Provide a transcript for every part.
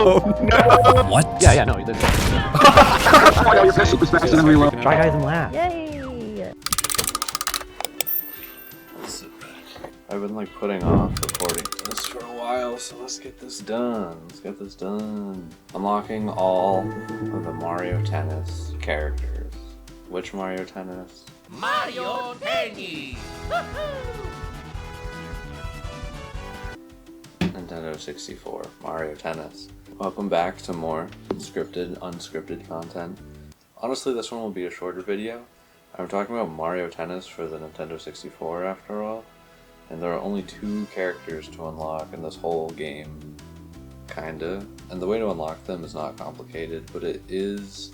No! What? Yeah, no, you did. Oh, no, your pistol was faster than reload. Try guys and laugh. Yay! I've been like putting off recording this for a while, so let's get this done. Unlocking all of the Mario Tennis characters. Which Mario Tennis? Mario Tennis! Nintendo 64, Mario Tennis. Welcome back to more scripted, unscripted content. Honestly, this one will be a shorter video. I'm talking about Mario Tennis for the Nintendo 64 after all. And there are only 2 characters to unlock in this whole game, kinda. And the way to unlock them is not complicated, but it is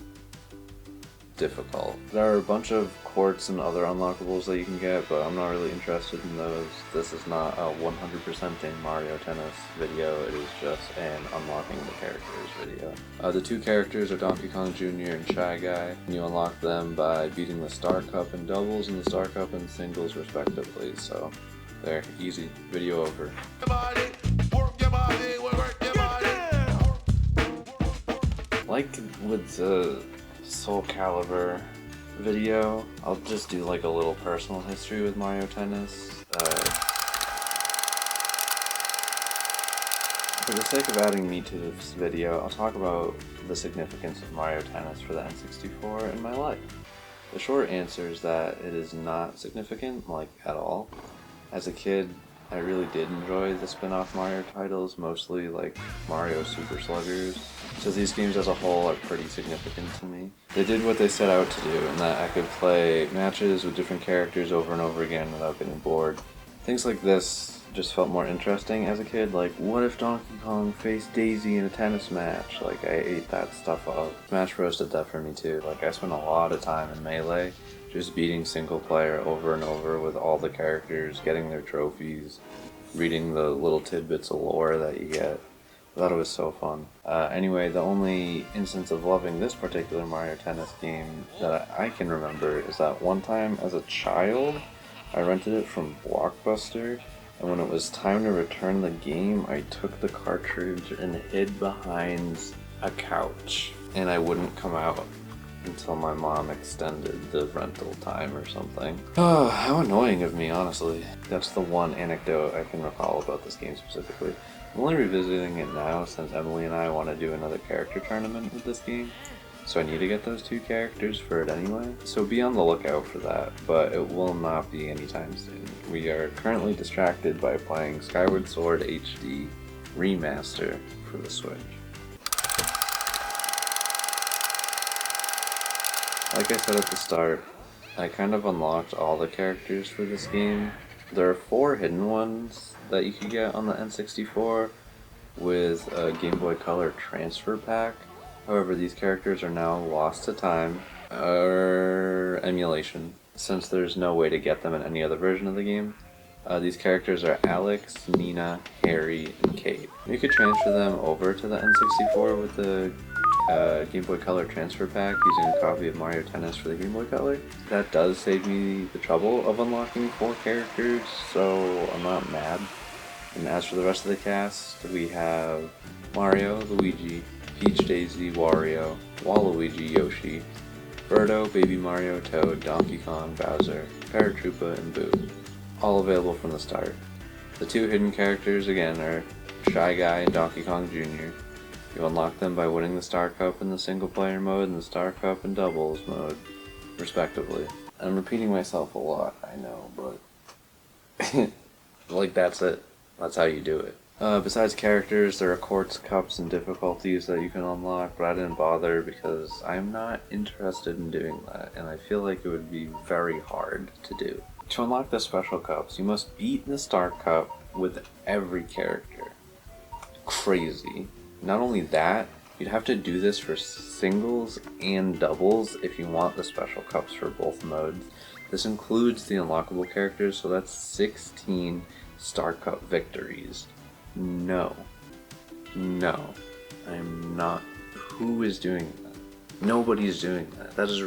difficult. There are a bunch of quartz and other unlockables that you can get, but I'm not really interested in those. This is not a 100%ing Mario Tennis video, it is just an unlocking the characters video. The 2 characters are Donkey Kong Jr. and Shy Guy, and you unlock them by beating the Star Cup in doubles and the Star Cup in singles respectively, so there, easy, video over. Like with the Soul Calibur video, I'll just do like a little personal history with Mario Tennis. For the sake of adding me to this video, I'll talk about the significance of Mario Tennis for the N64 in my life. The short answer is that it is not significant, like at all. As a kid, I really did enjoy the spin-off Mario titles, mostly like Mario Super Sluggers, so these games as a whole are pretty significant to me. They did what they set out to do, in that I could play matches with different characters over and over again without getting bored. Things like this just felt more interesting as a kid, like what if Donkey Kong faced Daisy in a tennis match? Like I ate that stuff up. Smash Bros did that for me too, like I spent a lot of time in Melee just beating single player over and over with all the characters, getting their trophies, reading the little tidbits of lore that you get. I thought it was so fun. Anyway, the only instance of loving this particular Mario Tennis game that I can remember is that one time as a child, I rented it from Blockbuster, and when it was time to return the game, I took the cartridge and hid behind a couch, and I wouldn't come out until my mom extended the rental time or something. Oh, how annoying of me, honestly. That's the one anecdote I can recall about this game specifically. I'm only revisiting it now since Emily and I want to do another character tournament with this game, so I need to get those 2 characters for it anyway. So be on the lookout for that, but it will not be anytime soon. We are currently distracted by playing Skyward Sword HD Remaster for the Switch. Like I said at the start, I kind of unlocked all the characters for this game. There are 4 hidden ones that you can get on the N64 with a Game Boy Color transfer pack. However, these characters are now lost to time or emulation, since there's no way to get them in any other version of the game. These characters are Alex, Nina, Harry, and Kate. You could transfer them over to the N64 with the Game Boy Color transfer pack using a copy of Mario Tennis for the Game Boy Color. That does save me the trouble of unlocking 4 characters, so I'm not mad. And as for the rest of the cast, we have Mario, Luigi, Peach, Daisy, Wario, Waluigi, Yoshi, Birdo, Baby Mario, Toad, Donkey Kong, Bowser, Paratroopa, and Boo. All available from the start. The 2 hidden characters again are Shy Guy and Donkey Kong Jr. You unlock them by winning the Star Cup in the single player mode and the Star Cup in doubles mode, respectively. I'm repeating myself a lot, I know, but like that's it. That's how you do it. Besides characters, there are quartz cups and difficulties that you can unlock, but I didn't bother because I'm not interested in doing that, and I feel like it would be very hard to do. To unlock the special cups, you must beat the Star Cup with every character. Crazy. Not only that, you'd have to do this for singles and doubles if you want the special cups for both modes. This includes the unlockable characters, so that's 16 Star Cup victories. No, I'm not. Who is doing that? Nobody's doing that. That is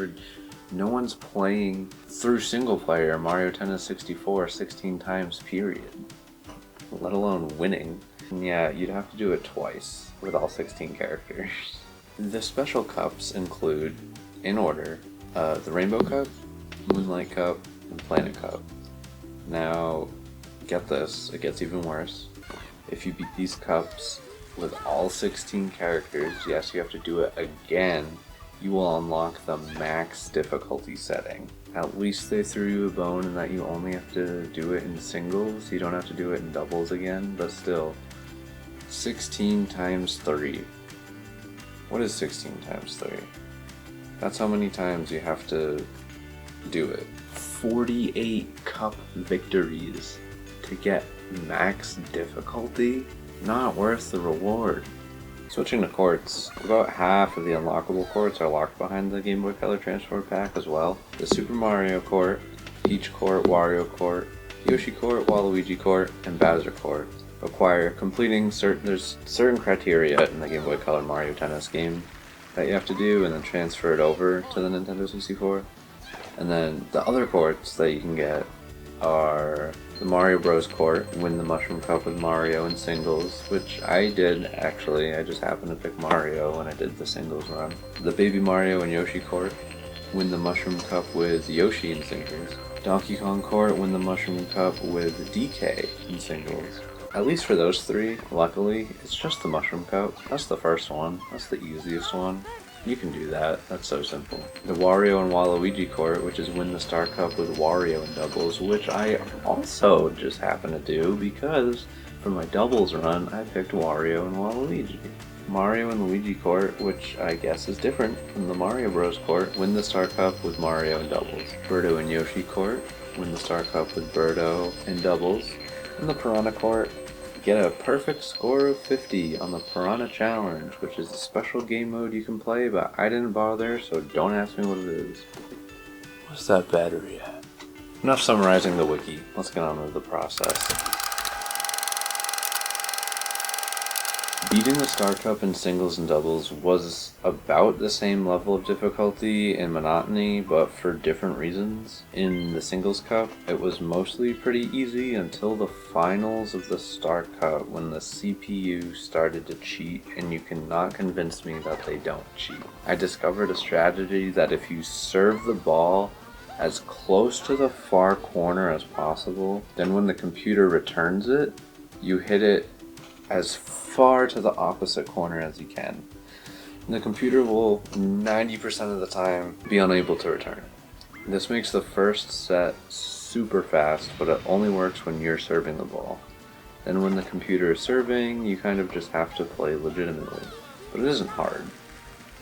no one's playing through single player Mario Tennis 64 16 times period, let alone winning. And yeah, you'd have to do it twice with all 16 characters. The special cups include, in order, the Rainbow Cup, Moonlight Cup, and Planet Cup. Now, get this, it gets even worse. If you beat these cups with all 16 characters, yes, you have to do it again, you will unlock the max difficulty setting. At least they threw you a bone in that you only have to do it in singles, you don't have to do it in doubles again, but still, 16 times 3. What is 16 times 3? That's how many times you have to do it. 48 cup victories to get max difficulty? Not worth the reward. Switching to courts, about half of the unlockable courts are locked behind the Game Boy Color Transport Pack as well. The Super Mario Court, Peach Court, Wario Court, Yoshi Court, Waluigi Court, and Bowser Court require completing there's certain criteria in the Game Boy Color Mario Tennis game that you have to do and then transfer it over to the Nintendo 64. And then the other courts that you can get are the Mario Bros. Court, win the Mushroom Cup with Mario in singles, which I did actually, I just happened to pick Mario when I did the singles run. The Baby Mario and Yoshi Court, win the Mushroom Cup with Yoshi in singles. Donkey Kong Court, win the Mushroom Cup with DK in singles. At least for those three, luckily, it's just the Mushroom Cup. That's the first one, that's the easiest one. You can do that, that's so simple. The Wario and Waluigi Court, which is win the Star Cup with Wario in doubles, which I also just happen to do because for my doubles run, I picked Wario and Waluigi. Mario and Luigi Court, which I guess is different from the Mario Bros. Court, win the Star Cup with Mario in doubles. Birdo and Yoshi Court, win the Star Cup with Birdo in doubles. And the Piranha Court, get a perfect score of 50 on the Piranha Challenge, which is a special game mode you can play, but I didn't bother, so don't ask me what it is. What's that battery at? Enough summarizing the wiki, let's get on with the process. Beating the Star Cup in singles and doubles was about the same level of difficulty and monotony, but for different reasons. In the Singles Cup, it was mostly pretty easy until the finals of the Star Cup when the CPU started to cheat, and you cannot convince me that they don't cheat. I discovered a strategy that if you serve the ball as close to the far corner as possible, then when the computer returns it, you hit it as far to the opposite corner as you can. And the computer will 90% of the time be unable to return it. This makes the first set super fast, but it only works when you're serving the ball. Then when the computer is serving, you kind of just have to play legitimately. But it isn't hard.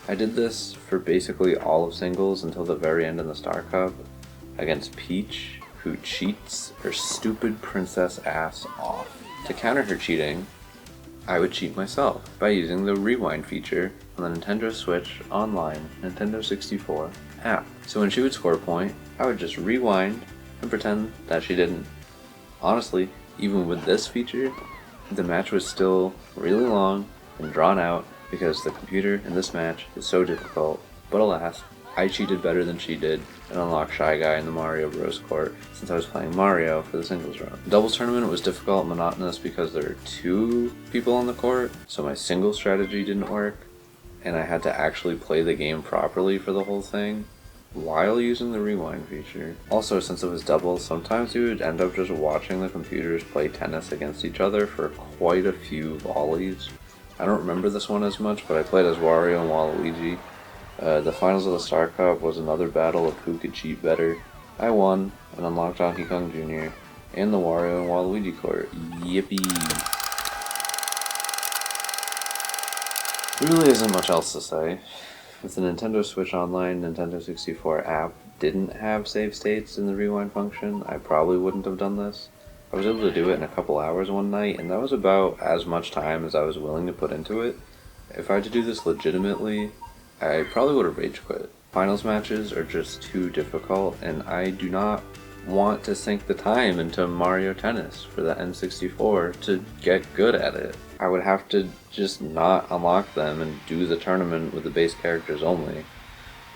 I did this for basically all of singles until the very end in the Star Cup against Peach, who cheats her stupid princess ass off. To counter her cheating, I would cheat myself by using the rewind feature on the Nintendo Switch Online Nintendo 64 app. So when she would score a point, I would just rewind and pretend that she didn't. Honestly, even with this feature, the match was still really long and drawn out because the computer in this match is so difficult, but alas, I cheated better than she did and unlocked Shy Guy in the Mario Bros. Court since I was playing Mario for the singles run. The doubles tournament was difficult and monotonous because there are 2 people on the court, so my single strategy didn't work, and I had to actually play the game properly for the whole thing while using the rewind feature. Also, since it was doubles, sometimes you would end up just watching the computers play tennis against each other for quite a few volleys. I don't remember this one as much, but I played as Wario and Waluigi. The finals of the Star Cup was another battle of who could cheat better. I won and unlocked Donkey Kong Jr. and the Wario and Waluigi Court. Yippee! There really isn't much else to say. If the Nintendo Switch Online Nintendo 64 app didn't have save states in the rewind function, I probably wouldn't have done this. I was able to do it in a couple hours one night, and that was about as much time as I was willing to put into it. If I had to do this legitimately, I probably would have rage quit. Finals matches are just too difficult, and I do not want to sink the time into Mario Tennis for the N64 to get good at it. I would have to just not unlock them and do the tournament with the base characters only.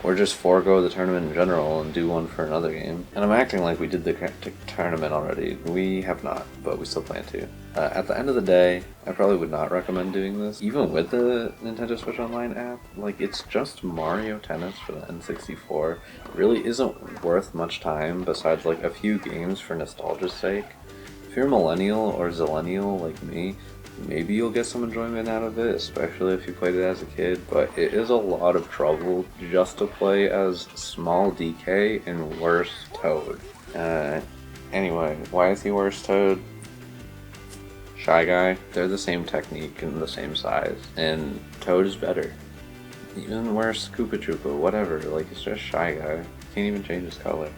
or just forego the tournament in general and do one for another game. And I'm acting like we did the tournament already. We have not, but we still plan to. At the end of the day, I probably would not recommend doing this. Even with the Nintendo Switch Online app, like, it's just Mario Tennis for the N64. It really isn't worth much time besides like a few games for nostalgia's sake. If you're a millennial or zillennial like me, maybe you'll get some enjoyment out of it, especially if you played it as a kid, but it is a lot of trouble just to play as Small DK and Worse Toad. Anyway, why is he Worse Toad? Shy Guy. They're the same technique and the same size, and Toad is better. Even worse, Koopa Troopa, whatever, like, it's just Shy Guy. Can't even change his color.